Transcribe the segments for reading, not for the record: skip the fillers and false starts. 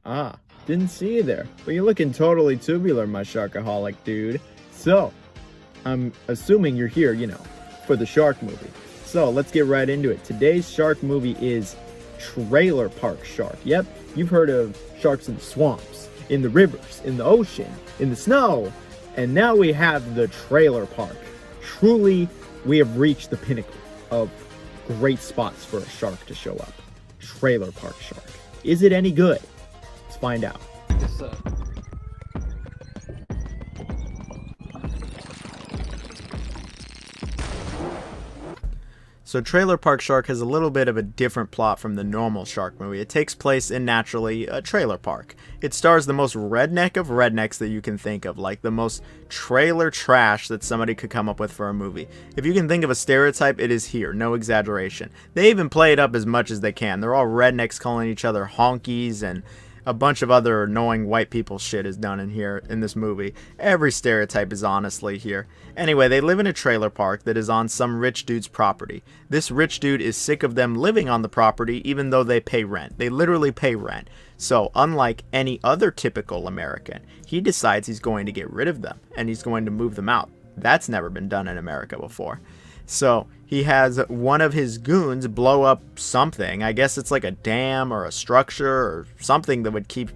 Ah, didn't see you there, but you're looking totally tubular, my sharkaholic dude. So, I'm assuming you're here, for the shark movie. So, let's get right into it. Today's shark movie is Trailer Park Shark. Yep, you've heard of sharks in the swamps, in the rivers, in the ocean, in the snow, and now we have the trailer park. Truly, we have reached the pinnacle of great spots for a shark to show up. Trailer Park Shark. Is it any good? Let's find out. Yes, sir. So Trailer Park Shark has a little bit of a different plot from the normal shark movie. It takes place in, naturally, a trailer park. It stars the most redneck of rednecks that you can think of, like the most trailer trash that somebody could come up with for a movie. If you can think of a stereotype, it is here, no exaggeration. They even play it up as much as they can. They're all rednecks calling each other honkies, and a bunch of other annoying white people shit is done in this movie. Every stereotype is honestly here. Anyway, they live in a trailer park that is on some rich dude's property. This rich dude is sick of them living on the property even though they pay rent. They literally pay rent. So, unlike any other typical American, he decides he's going to get rid of them and he's going to move them out. That's never been done in America before. So he has one of his goons blow up something. I guess it's like a dam or a structure or something that would keep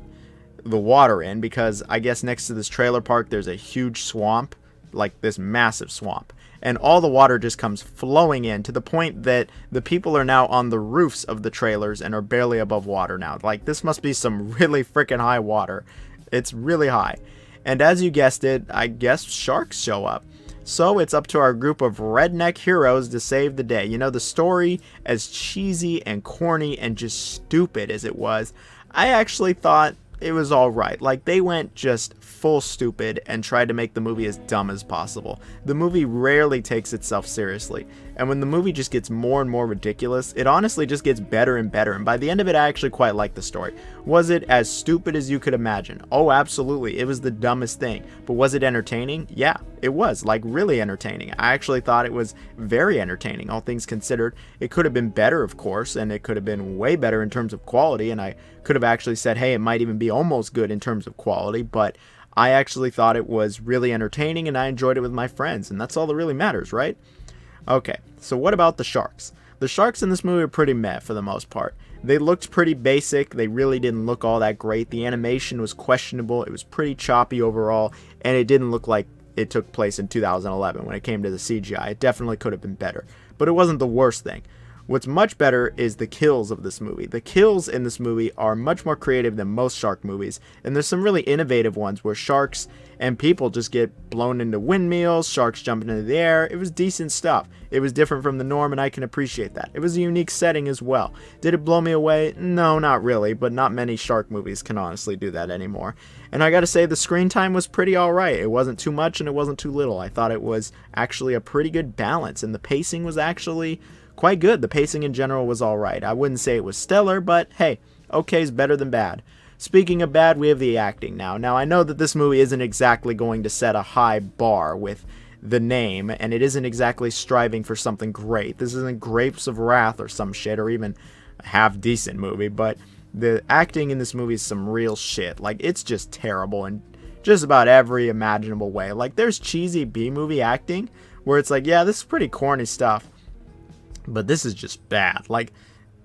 the water in, because I guess next to this trailer park there's a huge swamp, like this massive swamp. And all the water just comes flowing in to the point that the people are now on the roofs of the trailers and are barely above water now. Like, this must be some really freaking high water. It's really high. And as you guessed it, I guess sharks show up. So it's up to our group of redneck heroes to save the day. You know, the story, as cheesy and corny and just stupid as it was, I actually thought it was alright. Like, they went just full stupid and tried to make the movie as dumb as possible. The movie rarely takes itself seriously. And when the movie just gets more and more ridiculous, it honestly just gets better and better. And by the end of it, I actually quite liked the story. Was it as stupid as you could imagine? Oh, absolutely. It was the dumbest thing. But was it entertaining? Yeah, it was. Like, really entertaining. I actually thought it was very entertaining, all things considered. It could have been better, of course, and it could have been way better in terms of quality. And I could have actually said, hey, it might even be almost good in terms of quality. But I actually thought it was really entertaining, and I enjoyed it with my friends. And that's all that really matters, right? Okay, so what about the sharks? The sharks in this movie are pretty meh for the most part. They looked pretty basic. They really didn't look all that great. The animation was questionable. It was pretty choppy overall, and it didn't look like it took place in 2011 when it came to the CGI. It definitely could have been better, but it wasn't the worst thing. What's much better is the kills of this movie. The kills in this movie are much more creative than most shark movies, and there's some really innovative ones where sharks and people just get blown into windmills, sharks jumping into the air. It was decent stuff. It was different from the norm, and I can appreciate that. It was a unique setting as well. Did it blow me away? No, not really, but not many shark movies can honestly do that anymore. And I gotta say, the screen time was pretty alright. It wasn't too much and it wasn't too little. I thought it was actually a pretty good balance, and the pacing was actually quite good. The pacing in general was alright. I wouldn't say it was stellar, but hey, okay's better than bad. Speaking of bad, we have the acting now. Now, I know that this movie isn't exactly going to set a high bar with the name, and it isn't exactly striving for something great. This isn't Grapes of Wrath or some shit, or even a half-decent movie, but the acting in this movie is some real shit. Like, it's just terrible in just about every imaginable way. Like, there's cheesy B-movie acting where it's like, yeah, this is pretty corny stuff, but this is just bad. Like,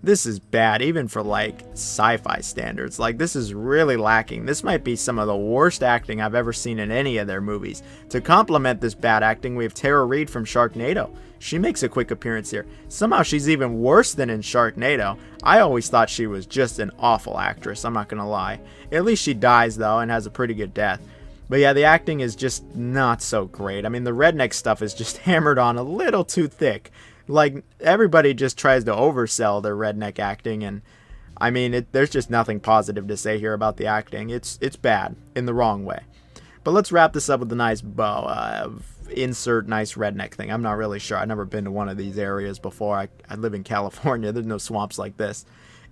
this is bad even for, like, sci-fi standards. Like, this is really lacking. This might be some of the worst acting I've ever seen in any of their movies. To complement this bad acting, we have Tara Reid from Sharknado. She makes a quick appearance here. Somehow she's even worse than in Sharknado. I always thought she was just an awful actress, I'm not gonna lie. At least she dies, though, and has a pretty good death. But yeah, the acting is just not so great. I mean, the redneck stuff is just hammered on a little too thick. Like, everybody just tries to oversell their redneck acting, and I mean, there's just nothing positive to say here about the acting. It's bad in the wrong way. But let's wrap this up with a nice bow. Insert nice redneck thing. I'm not really sure. I've never been to one of these areas before. I live in California. There's no swamps like this.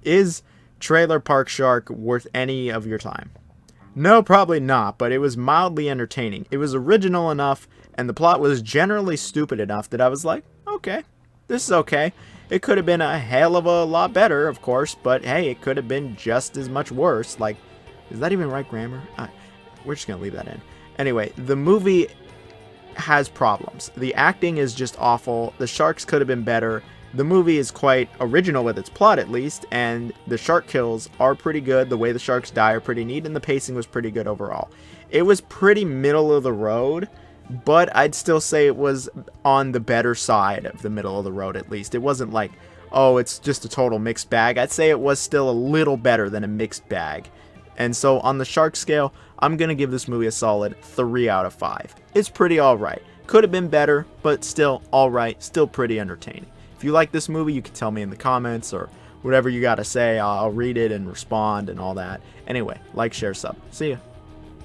Is Trailer Park Shark worth any of your time? No, probably not, but it was mildly entertaining. It was original enough, and the plot was generally stupid enough that I was like, okay, this is okay. It could have been a hell of a lot better, of course, but hey, it could have been just as much worse. Like, Is that even right grammar? We're just going to leave that in. Anyway, the movie has problems. The acting is just awful. The sharks could have been better. The movie is quite original with its plot, at least, and the shark kills are pretty good. The way the sharks die are pretty neat, and the pacing was pretty good overall. It was pretty middle of the road, but I'd still say it was on the better side of the middle of the road, at least. It wasn't like, oh, it's just a total mixed bag. I'd say it was still a little better than a mixed bag. And so on the shark scale, I'm going to give this movie a solid 3 out of 5. It's pretty alright. Could have been better, but still alright, still pretty entertaining. If you like this movie, you can tell me in the comments or whatever you got to say. I'll read it and respond and all that. Anyway, like, share, sub. See ya.